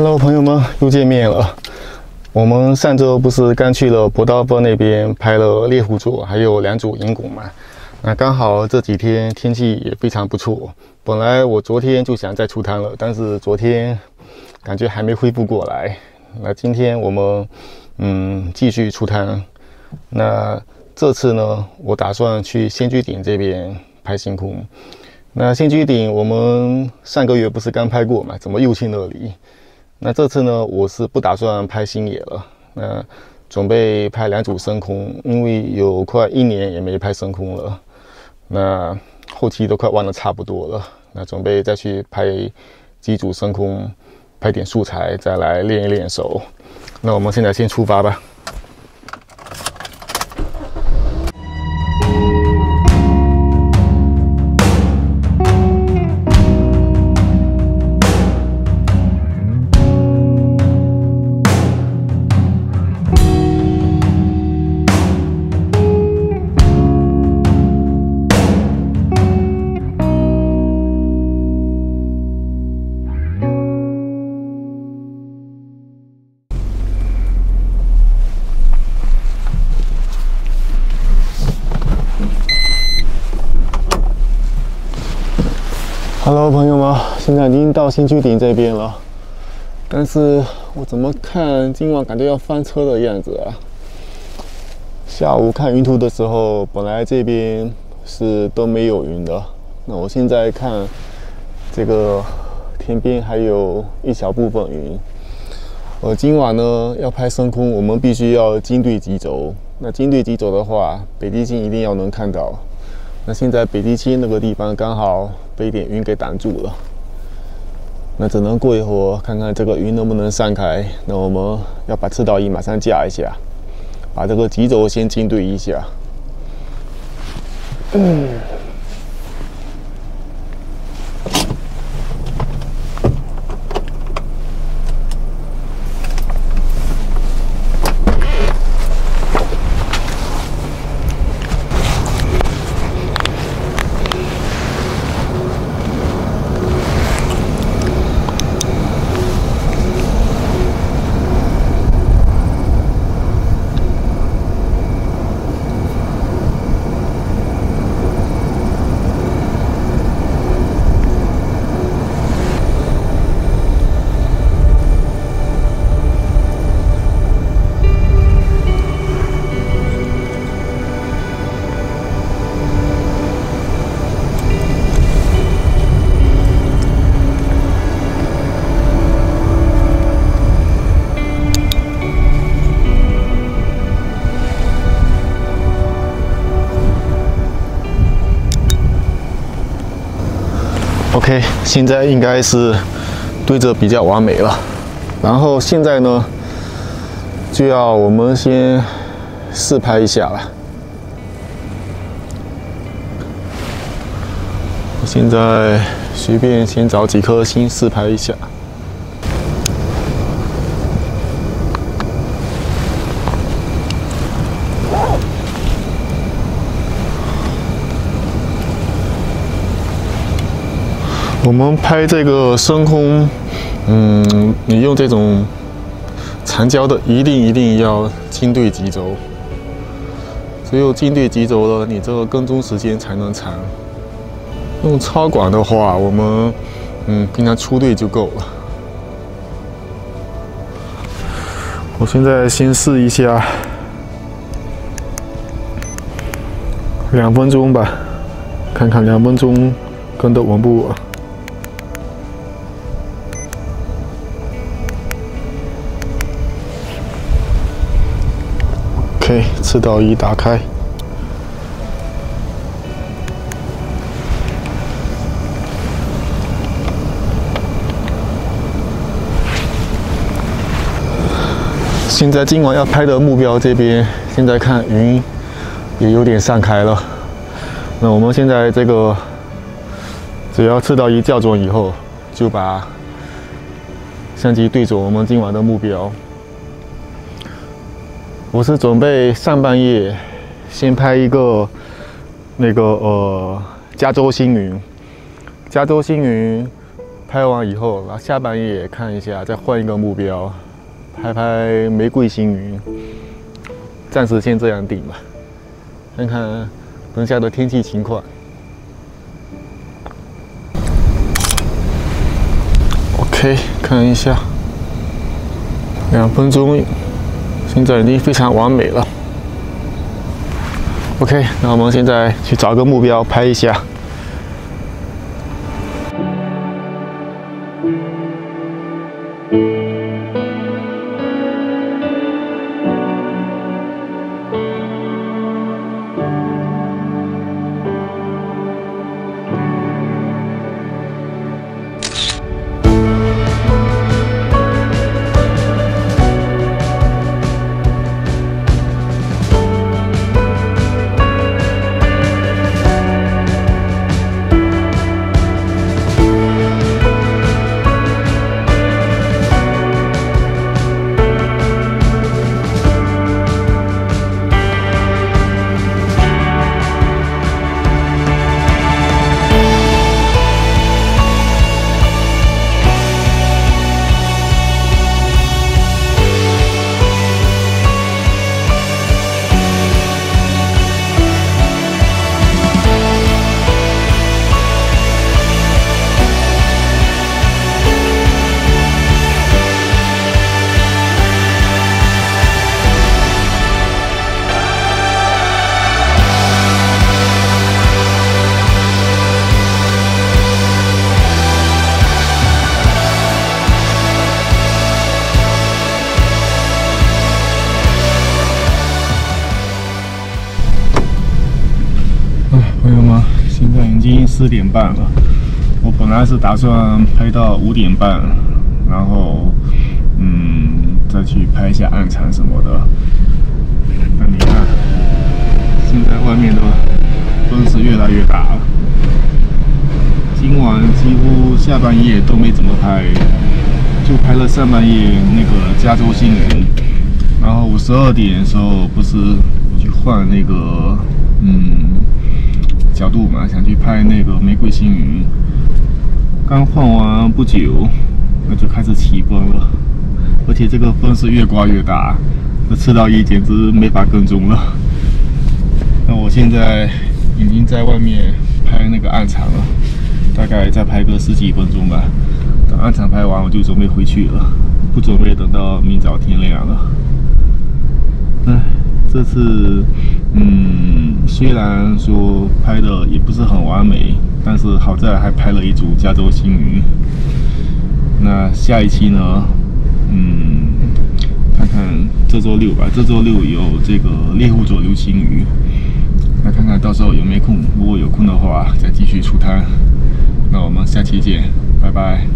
Hello， 朋友们，又见面了。我们上周不是刚去了博刀峰那边拍了猎户座，还有2组银拱嘛？那刚好这几天天气也非常不错。本来我昨天就想再出滩了，但是昨天感觉还没恢复过来。那今天我们继续出滩。那这次呢，我打算去仙居顶这边拍星空。那仙居顶我们上个月不是刚拍过嘛？怎么又去那里？那这次呢，我是不打算拍星野了，那准备拍2组深空，因为有快1年也没拍深空了，那后期都快忘得差不多了，那准备再去拍几组深空，拍点素材，再来练一练手。那我们现在先出发吧。Hello， 朋友们，现在已经到仙居顶这边了，但是我怎么看今晚感觉要翻车的样子啊？下午看云图的时候，本来这边是都没有云的，那我现在看这个天边还有一小部分云。今晚呢要拍深空，我们必须要经对极轴。那经对极轴的话，北极星一定要能看到。那现在北极星那个地方刚好被一点云给挡住了，那只能过一会儿看看这个云能不能散开。那我们要把赤道仪马上架一下，把这个极轴先经对一下。OK， 现在应该是对着比较完美了。然后现在呢，就要我们先试拍一下了。我现在随便先找几颗星试拍一下。我们拍这个深空，你用这种长焦的，一定要经对极轴，只有经对极轴了，你这个跟踪时间才能长。用超广的话，我们平常出对就够了。我现在先试一下2分钟吧，看看2分钟跟得稳不稳。OK， 赤道仪打开。现在今晚要拍的目标这边，现在看云也有点散开了。那我们现在这个只要赤道仪校准以后，就把相机对准我们今晚的目标。我是准备上半夜先拍一个那个加州星云。加州星云拍完以后，然后下半夜看一下，再换一个目标，拍玫瑰星云。暂时先这样定吧，看看等下的天气情况。OK， 看一下，2分钟，现在已经非常完美了。OK， 那我们现在去找个目标拍一下。朋友们，现在已经4点半了。我本来是打算拍到5点半，然后再去拍一下暗场什么的。但你看，现在外面的风是越来越大了。今晚几乎下半夜都没怎么拍，就拍了上半夜那个加州星云。然后我12点的时候不是我去换那个角度嘛，想去拍那个玫瑰星云，刚换完不久，那就开始起风了，而且这个风是越刮越大，这赤道一简直没法跟踪了。那我现在已经在外面拍那个暗场了，大概再拍个10几分钟吧。等暗场拍完，我就准备回去了，不准备等到明早天亮了。这次虽然说拍的也不是很完美，但是好在还拍了一组加州星云。那下一期呢，看看这周6吧，这周6有这个猎户座流星雨，那看看到时候有没空，如果有空的话再继续出摊。那我们下期见，拜拜。